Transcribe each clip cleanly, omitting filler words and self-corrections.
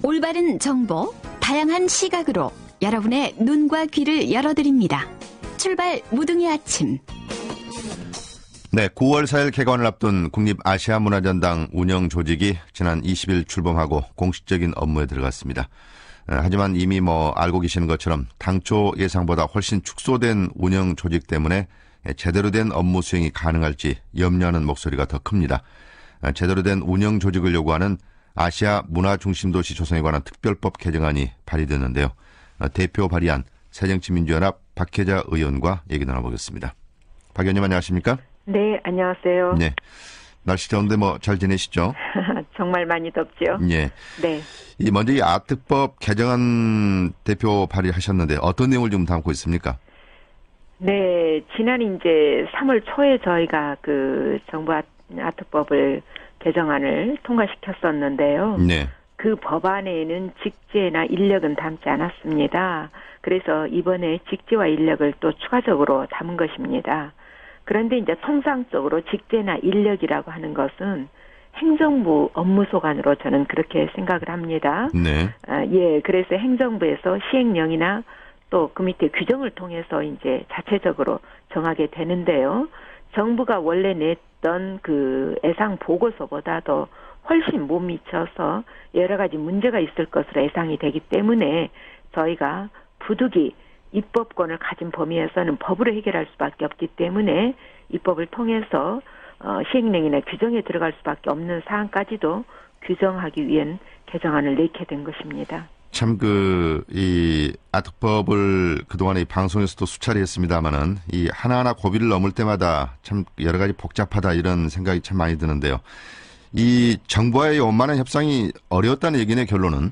올바른 정보, 다양한 시각으로 여러분의 눈과 귀를 열어드립니다. 출발 무등의 아침. 네, 9월 4일 개관을 앞둔 국립아시아문화전당 운영 조직이 지난 20일 출범하고 공식적인 업무에 들어갔습니다. 하지만 이미 알고 계시는 것처럼 당초 예상보다 훨씬 축소된 운영 조직 때문에 제대로 된 업무 수행이 가능할지 염려하는 목소리가 더 큽니다. 제대로 된 운영 조직을 요구하는 아시아 문화중심도시 조성에 관한 특별법 개정안이 발의됐는데요. 대표 발의안 새정치민주연합 박혜자 의원과 얘기 나눠보겠습니다. 박 의원님 안녕하십니까? 네, 안녕하세요. 네, 날씨 더운데 잘 지내시죠? 정말 많이 덥죠? 예. 네. 먼저 이 아특법 개정안 대표 발의하셨는데 어떤 내용을 좀 담고 있습니까? 네, 지난 이제 3월 초에 저희가 그 정부 아특법을 개정안을 통과시켰었는데요. 네. 그 법안에는 직제나 인력은 담지 않았습니다. 그래서 이번에 직제와 인력을 또 추가적으로 담은 것입니다. 그런데 이제 통상적으로 직제나 인력이라고 하는 것은 행정부 업무 소관으로 저는 그렇게 생각을 합니다. 네. 예, 그래서 행정부에서 시행령이나 또 그 밑에 규정을 통해서 이제 자체적으로 정하게 되는데요. 정부가 원래 냈던 그 예상 보고서보다도 훨씬 못 미쳐서 여러 가지 문제가 있을 것으로 예상이 되기 때문에 저희가 부득이 입법권을 가진 범위에서는 법으로 해결할 수밖에 없기 때문에 입법을 통해서 시행령이나 규정에 들어갈 수밖에 없는 사항까지도 규정하기 위한 개정안을 내게 된 것입니다. 참 이 아특법을 그동안에 방송에서도 수차례 했습니다마는 이 하나하나 고비를 넘을 때마다 참 여러 가지 복잡하다 이런 생각이 참 많이 드는데요. 이 정부와의 원만한 협상이 어려웠다는 얘기네, 결론은.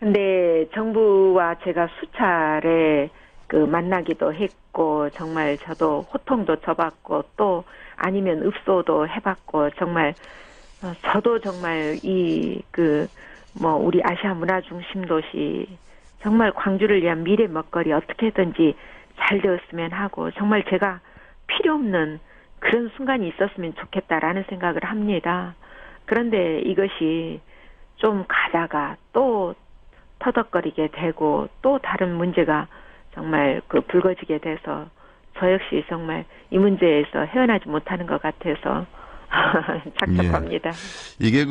네, 정부와 제가 수차례 만나기도 했고, 정말 저도 호통도 쳐봤고, 또 아니면 읍소도 해봤고, 정말, 저도 정말 우리 아시아 문화 중심 도시, 정말 광주를 위한 미래 먹거리 어떻게든지 잘 되었으면 하고, 정말 제가 필요 없는 그런 순간이 있었으면 좋겠다라는 생각을 합니다. 그런데 이것이 좀 가다가 또 터덕거리게 되고 또 다른 문제가 정말 불거지게 돼서 저 역시 정말 이 문제에서 헤어나지 못하는 것 같아서 착잡합니다. 예. 이게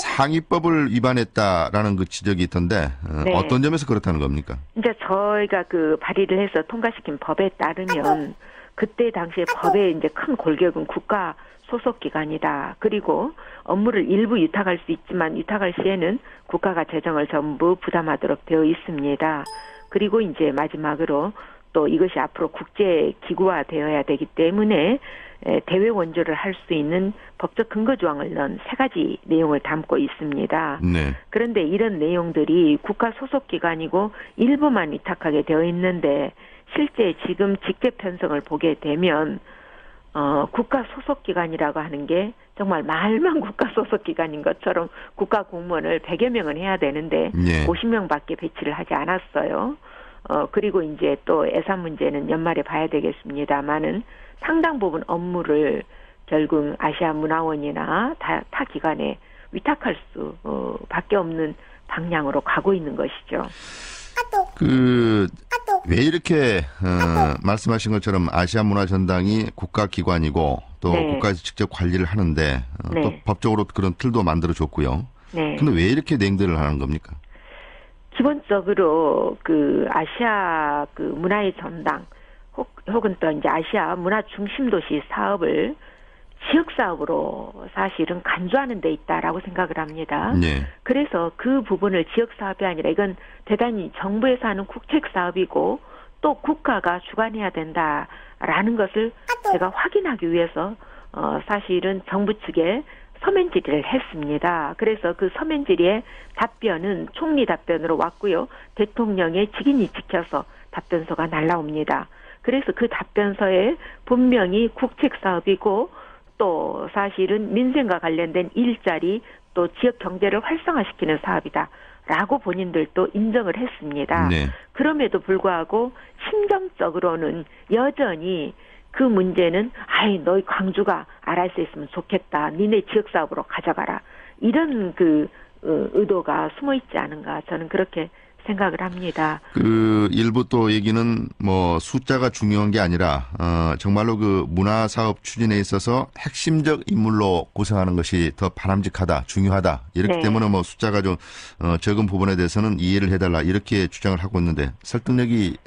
상위법을 위반했다라는 지적이 있던데 네. 어떤 점에서 그렇다는 겁니까? 이제 저희가 발의를 해서 통과시킨 법에 따르면 그때 당시에 법의 이제 큰 골격은 국가 소속 기관이다. 그리고 업무를 일부 위탁할 수 있지만 위탁할 시에는 국가가 재정을 전부 부담하도록 되어 있습니다. 그리고 이제 마지막으로 또 이것이 앞으로 국제 기구화 되어야 되기 때문에 대외 원조를 할 수 있는 법적 근거 조항을 넣은 3가지 내용을 담고 있습니다. 네. 그런데 이런 내용들이 국가 소속 기관이고 일부만 위탁하게 되어 있는데 실제 지금 직제 편성을 보게 되면 국가 소속 기관이라고 하는 게 정말 말만 국가 소속 기관인 것처럼 국가 공무원을 100여 명은 해야 되는데 네. 50명밖에 배치를 하지 않았어요. 그리고 이제 또 예산 문제는 연말에 봐야 되겠습니다만은 상당 부분 업무를 결국 아시아 문화원이나 타 기관에 위탁할 수밖에 없는 방향으로 가고 있는 것이죠. 왜 이렇게 말씀하신 것처럼 아시아 문화전당이 국가기관이고 또 네. 국가에서 직접 관리를 하는데 네. 또 법적으로 그런 틀도 만들어줬고요. 네. 근데 왜 이렇게 냉대를 하는 겁니까? 기본적으로 아시아 문화의 전당 혹은 또 이제 아시아 문화 중심 도시 사업을 지역 사업으로 사실은 간주하는 데 있다라고 생각을 합니다. 네. 그래서 그 부분을 지역 사업이 아니라 이건 대단히 정부에서 하는 국책 사업이고 또 국가가 주관해야 된다라는 것을 제가 확인하기 위해서 사실은 정부 측에 서면 질의를 했습니다. 그래서 그 서면 질의의 답변은 총리 답변으로 왔고요. 대통령의 직인이 지켜서 답변서가 날라옵니다. 그래서 그 답변서에 분명히 국책 사업이고 또 사실은 민생과 관련된 일자리 또 지역 경제를 활성화시키는 사업이다. 라고 본인들도 인정을 했습니다. 네. 그럼에도 불구하고 심정적으로는 여전히 그 문제는 너희 광주가 알아서 했으면 좋겠다. 니네 지역사업으로 가져가라. 이런 의도가 숨어 있지 않은가 저는 그렇게 생각을 합니다. 그 일부 또 얘기는 뭐 숫자가 중요한 게 아니라 정말로 그 문화 사업 추진에 있어서 핵심적 인물로 고생하는 것이 더 바람직하다, 중요하다. 이렇기 네. 때문에 뭐 숫자가 좀 적은 부분에 대해서는 이해를 해달라 이렇게 주장을 하고 있는데 설득력이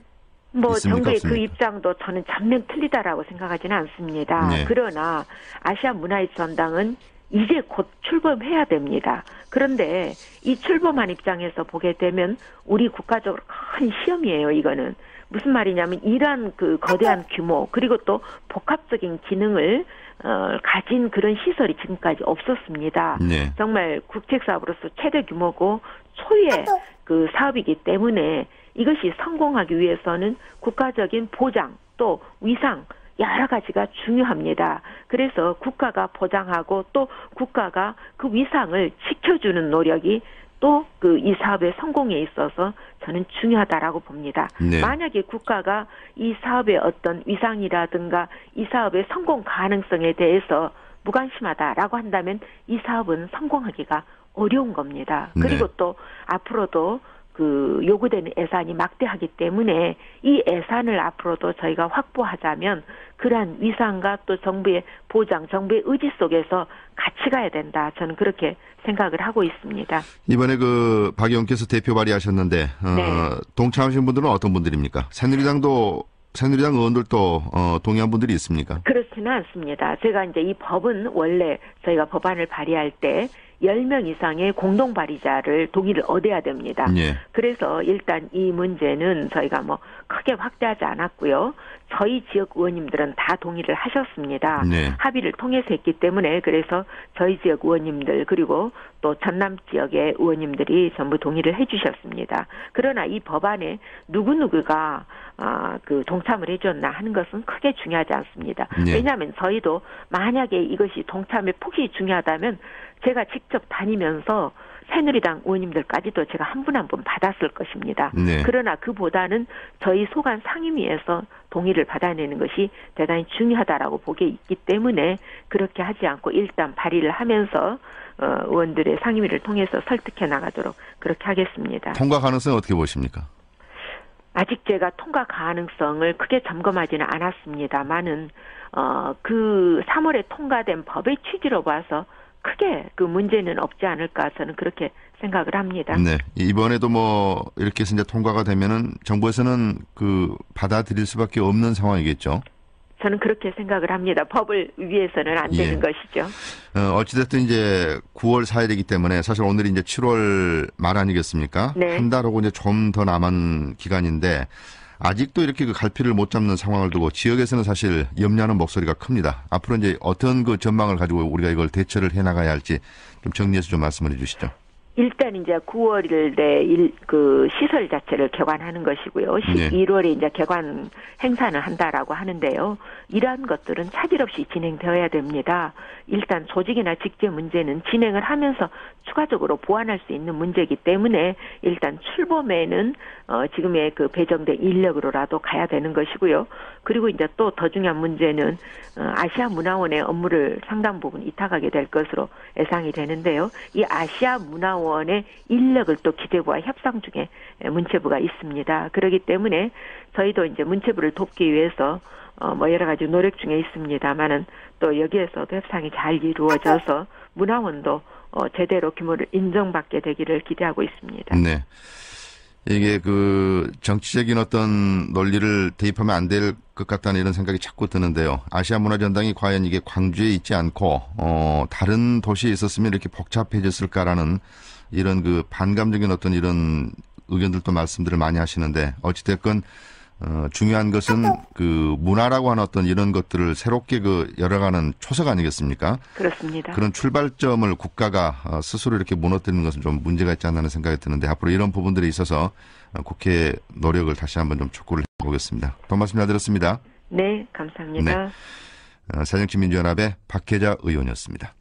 뭐 있습니까, 정부의 없습니까? 그 입장도 저는 전면 틀리다라고 생각하지는 않습니다. 네. 그러나 아시아 문화예술전당은 이제 곧 출범해야 됩니다. 그런데 이 출범한 입장에서 보게 되면 우리 국가적으로 큰 시험이에요. 이거는 무슨 말이냐면 이러한 그 거대한 규모 그리고 또 복합적인 기능을 가진 그런 시설이 지금까지 없었습니다. 네. 정말 국책사업으로서 최대 규모고 초유의 그 사업이기 때문에 이것이 성공하기 위해서는 국가적인 보장 또 위상 여러 가지가 중요합니다. 그래서 국가가 보장하고 또 국가가 그 위상을 지켜주는 노력이 또 그 이 사업의 성공에 있어서 저는 중요하다라고 봅니다. 네. 만약에 국가가 이 사업의 어떤 위상이라든가 이 사업의 성공 가능성에 대해서 무관심하다라고 한다면 이 사업은 성공하기가 어려운 겁니다. 그리고 네. 또 앞으로도 그 요구되는 예산이 막대하기 때문에 이 예산을 앞으로도 저희가 확보하자면 그러한 위상과 또 정부의 보장, 정부의 의지 속에서 같이 가야 된다. 저는 그렇게 생각을 하고 있습니다. 이번에 그 박 의원께서 대표 발의하셨는데 네. 동참하신 분들은 어떤 분들입니까? 새누리당 의원들도 동의한 분들이 있습니까? 그렇지는 않습니다. 제가 이제 이 법은 원래 저희가 법안을 발의할 때 10명 이상의 공동 발의자를 동의를 얻어야 됩니다. 예. 그래서 일단 이 문제는 저희가 뭐 크게 확대하지 않았고요. 저희 지역 의원님들은 다 동의를 하셨습니다. 네. 합의를 통해서 했기 때문에 그래서 저희 지역 의원님들 그리고 또 전남 지역의 의원님들이 전부 동의를 해주셨습니다. 그러나 이 법안에 누구누구가 그 동참을 해줬나 하는 것은 크게 중요하지 않습니다. 네. 왜냐하면 저희도 만약에 이것이 동참의 폭이 중요하다면 제가 직접 다니면서 새누리당 의원님들까지도 제가 한 분 한 분 받았을 것입니다. 네. 그러나 그보다는 저희 소관 상임위에서 동의를 받아내는 것이 대단히 중요하다라고 보게 있기 때문에 그렇게 하지 않고 일단 발의를 하면서 의원들의 상임위를 통해서 설득해 나가도록 그렇게 하겠습니다. 통과 가능성은 어떻게 보십니까? 아직 제가 통과 가능성을 크게 점검하지는 않았습니다만은 그 3월에 통과된 법의 취지로 봐서 크게 그 문제는 없지 않을까 저는 그렇게 생각을 합니다. 네. 이번에도 뭐 이렇게 해서 이제 통과가 되면은 정부에서는 그 받아들일 수밖에 없는 상황이겠죠. 저는 그렇게 생각을 합니다. 법을 위해서는 안 되는 예. 것이죠. 어찌됐든 이제 9월 4일이기 때문에 사실 오늘이 이제 7월 말 아니겠습니까? 네. 한 달하고 이제 좀 더 남은 기간인데 아직도 이렇게 그 갈피를 못 잡는 상황을 두고 지역에서는 사실 염려하는 목소리가 큽니다. 앞으로 이제 어떤 그 전망을 가지고 우리가 이걸 대처를 해 나가야 할지 좀 정리해서 좀 말씀을 해 주시죠. 일단 이제 9월에 그 시설 자체를 개관하는 것이고요. 네. 11월에 이제 개관 행사는 한다라고 하는데요. 이러한 것들은 차질 없이 진행되어야 됩니다. 일단 조직이나 직제 문제는 진행을 하면서 추가적으로 보완할 수 있는 문제이기 때문에 일단 출범에는 지금의 그 배정된 인력으로라도 가야 되는 것이고요. 그리고 이제 또 더 중요한 문제는 아시아 문화원의 업무를 상당 부분 이탁하게 될 것으로 예상이 되는데요. 이 아시아 문화원의 인력을 또 기재부와 협상 중에 문체부가 있습니다. 그렇기 때문에 저희도 이제 문체부를 돕기 위해서 뭐 여러 가지 노력 중에 있습니다만은 또 여기에서도 협상이 잘 이루어져서 문화원도 제대로 규모를 인정받게 되기를 기대하고 있습니다. 네. 이게 그 정치적인 어떤 논리를 대입하면 안 될 것 같다는 이런 생각이 자꾸 드는데요. 아시아 문화전당이 과연 이게 광주에 있지 않고 다른 도시에 있었으면 이렇게 복잡해졌을까라는 이런 그 반감적인 어떤 이런 의견들도 말씀들을 많이 하시는데 어찌됐건 중요한 것은 그 문화라고 하는 어떤 이런 것들을 새롭게 그 열어가는 초석 아니겠습니까? 그렇습니다. 그런 출발점을 국가가 스스로 이렇게 무너뜨리는 것은 좀 문제가 있지 않나는 생각이 드는데 앞으로 이런 부분들에 있어서 국회 노력을 다시 한번 좀 촉구를 해보겠습니다. 더 말씀 잘 들었습니다. 네, 감사합니다. 새정치민주연합의 박혜자 의원이었습니다.